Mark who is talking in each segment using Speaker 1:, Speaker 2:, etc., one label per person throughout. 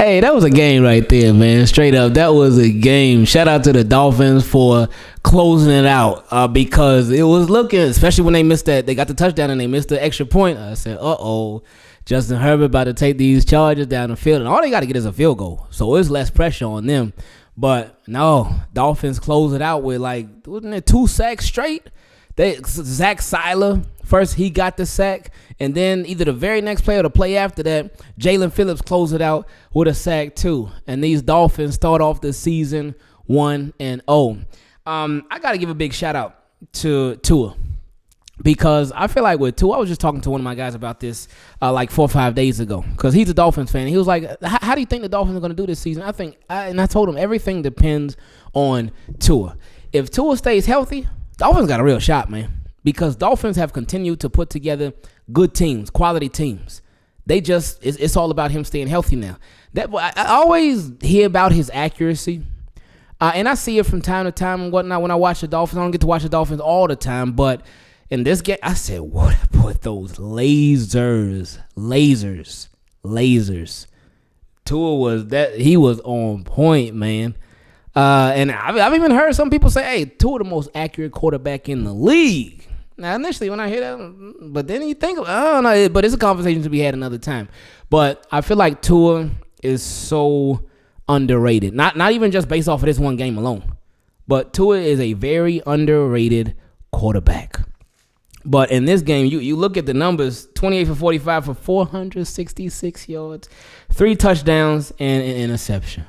Speaker 1: Hey, that was a game right there, man. Straight up, that was a game. Shout out to the Dolphins for closing it out because it was looking, especially when they missed that. They got the touchdown and they missed the extra point. I said, Justin Herbert about to take these Chargers down the field, and all they got to get is a field goal, so it's less pressure on them. But no, Dolphins close it out with wasn't it 2 sacks straight? Zach Seiler, first he got the sack, and then either the very next play or the play after that, Jalen Phillips closed it out with a sack too. And these Dolphins start off the season 1-0. I got to give a big shout out to Tua because I feel like with Tua, I was just talking to one of my guys about this 4 or 5 days ago because he's a Dolphins fan. He was like, how do you think the Dolphins are going to do this season? I told him everything depends on Tua. If Tua stays healthy, Dolphins got a real shot, man, because Dolphins have continued to put together good teams, quality teams. It's all about him staying healthy now. I always hear about his accuracy, and I see it from time to time and whatnot when I watch the Dolphins. I don't get to watch the Dolphins all the time, but in this game, I said, what put those lasers. Tua he was on point, man. And I've even heard some people say, hey, Tua the most accurate quarterback in the league. Now, initially when I hear that, but then you think, I don't know, but it's a conversation to be had another time. But I feel like Tua is so underrated. Not even just based off of this one game alone, but Tua is a very underrated quarterback. But in this game, you look at the numbers, 28 for 45 for 466 yards, 3 touchdowns, and an interception.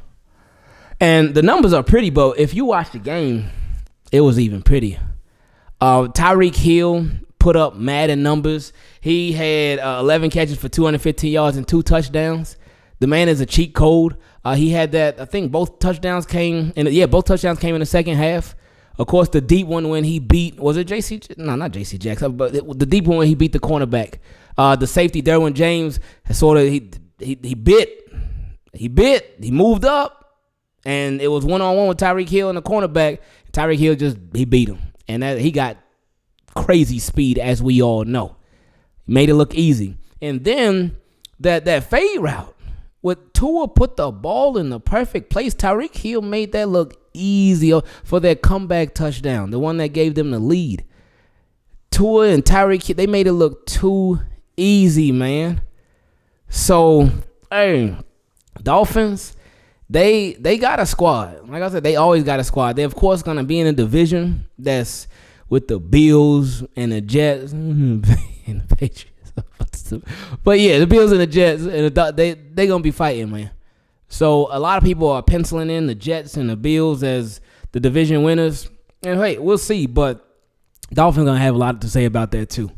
Speaker 1: And the numbers are pretty, but if you watch the game, it was even prettier. Tyreek Hill put up Madden numbers. He had 11 catches for 215 yards and 2 touchdowns. The man is a cheat code. He had that. I think both touchdowns came in the second half. Of course, the deep one when he beat, was it JC? No, not JC Jackson, but the deep one when he beat the cornerback. The safety, Derwin James, he moved up. And it was one-on-one with Tyreek Hill and the cornerback. Tyreek Hill he beat him. And he got crazy speed, as we all know. He made it look easy. And then that fade route, with Tua put the ball in the perfect place, Tyreek Hill made that look easy for that comeback touchdown, the one that gave them the lead. Tua and Tyreek Hill, they made it look too easy, man. So, hey, Dolphins, They got a squad. Like I said, they always got a squad. They're, of course, going to be in a division that's with the Bills and the Jets and the Patriots. But, yeah, the Bills and the Jets, and they're going to be fighting, man. So, a lot of people are penciling in the Jets and the Bills as the division winners. And, hey, we'll see. But Dolphins going to have a lot to say about that, too.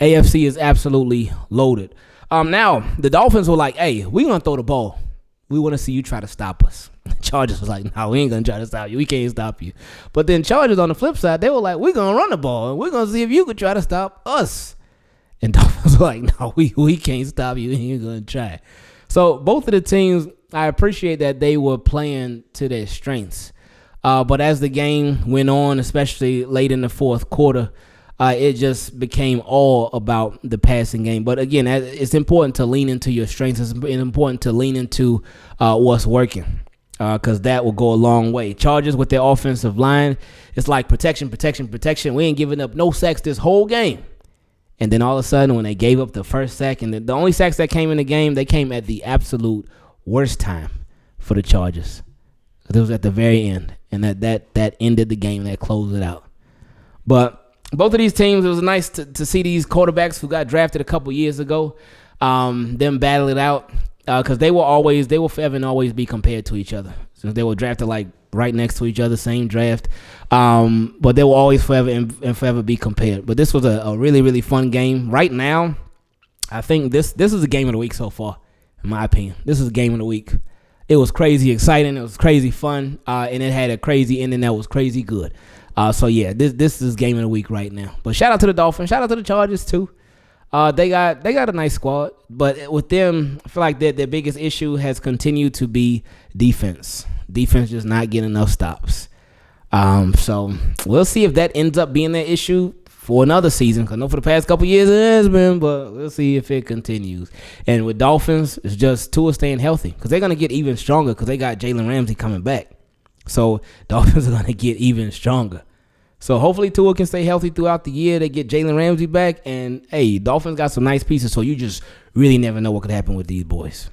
Speaker 1: AFC is absolutely loaded. Now, the Dolphins were like, hey, we're going to throw the ball. We want to see you try to stop us. Chargers was like, no, we ain't going to try to stop you. We can't stop you. But then Chargers on the flip side, they were like, we're going to run the ball, and we're going to see if you could try to stop us. And Dolphins were like, no, we can't stop you. We ain't going to try. So both of the teams, I appreciate that they were playing to their strengths. But as the game went on, especially late in the fourth quarter, it just became all about the passing game. But again, it's important to lean into your strengths. It's important to lean into what's working because that will go a long way. Chargers with their offensive line, it's like protection. We ain't giving up no sacks this whole game. And then all of a sudden, when they gave up the first sack, and the only sacks that came in the game, they came at the absolute worst time for the Chargers. It was at the very end, and that ended the game. That closed it out. But both of these teams, it was nice to see these quarterbacks who got drafted a couple years ago, them battle it out because they will forever and always be compared to each other. Since they were drafted like right next to each other, same draft, but they will always forever and forever be compared. But this was a really, really fun game. Right now, I think this is a game of the week so far, in my opinion. This is a game of the week. It was crazy exciting. It was crazy fun, and it had a crazy ending that was crazy good. So yeah, this is game of the week right now. But shout out to the Dolphins. Shout out to the Chargers too. They got a nice squad, but with them, I feel like their biggest issue has continued to be defense. Defense just not getting enough stops. So we'll see if that ends up being their issue for another season. Because I know for the past couple years it has been, but we'll see if it continues. And with Dolphins, it's just Tua staying healthy because they're going to get even stronger because they got Jalen Ramsey coming back. So Dolphins are going to get even stronger. So hopefully Tua can stay healthy throughout the year. They get Jalen Ramsey back. And, hey, Dolphins got some nice pieces, so you just really never know what could happen with these boys.